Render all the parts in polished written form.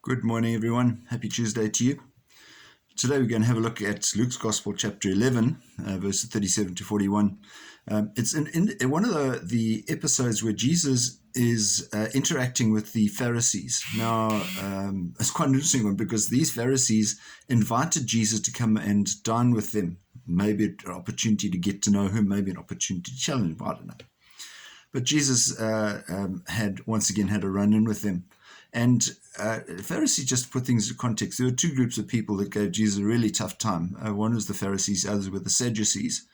Good morning, everyone. Happy Tuesday to you. Today we're going to have a look at Luke's Gospel, chapter 11, verses 37 to 41. It's in one of the episodes where Jesus is interacting with the Pharisees. Now, it's quite an interesting one because these Pharisees invited Jesus to come and dine with them. Maybe an opportunity to get to know him, maybe an opportunity to challenge him, I don't know. But Jesus had once again had a run-in with them. And Pharisees, just to put things into context, there were two groups of people that gave Jesus a really tough time. One was the Pharisees, others were the Sadducees.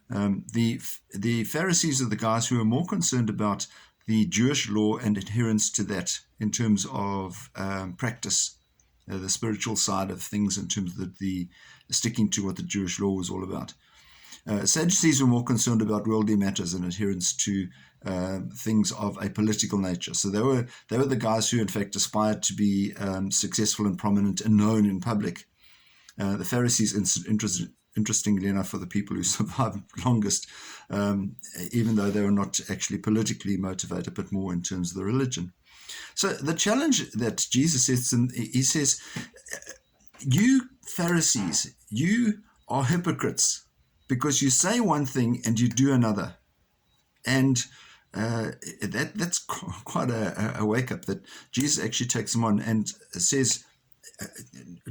The Pharisees are the guys who are more concerned about the Jewish law and adherence to that in terms of practice, the spiritual side of things in terms of the sticking to what the Jewish law was all about. Sadducees were more concerned about worldly matters and adherence to things of a political nature. So they were the guys who, in fact, aspired to be successful and prominent and known in public. The Pharisees, interestingly enough, are the people who survived longest, even though they were not actually politically motivated, but more in terms of the religion. So the challenge that Jesus sets, he says, "You Pharisees, you are hypocrites, because you say one thing and you do another." And that's quite a wake-up that Jesus actually takes them on and says,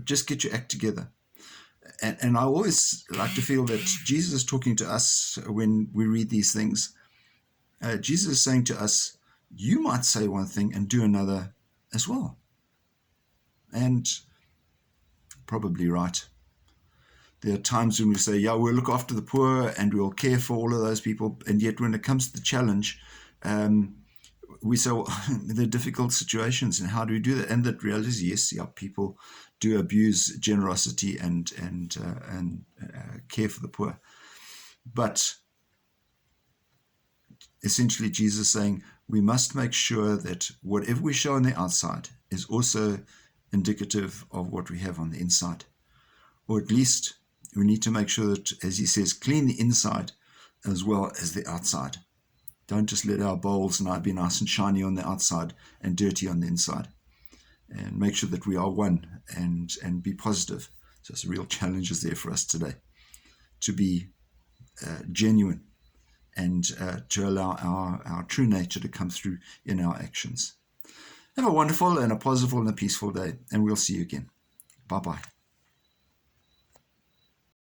just get your act together. And I always like to feel that Jesus is talking to us when we read these things. Jesus is saying to us, you might say one thing and do another as well. And probably right. There are times when we say, yeah, we'll look after the poor and we'll care for all of those people. And yet when it comes to the challenge, we say, well, there are difficult situations and how do we do that? And the reality is, yes, yeah, people do abuse generosity and care for the poor. But essentially Jesus is saying we must make sure that whatever we show on the outside is also indicative of what we have on the inside. Or at least we need to make sure that, as he says, clean the inside as well as the outside. Don't just let our bowls now be nice and shiny on the outside and dirty on the inside. And make sure that we are one and be positive. So it's a real challenge is there for us today to be genuine and to allow our true nature to come through in our actions. Have a wonderful and a positive and a peaceful day, and we'll see you again. Bye-bye.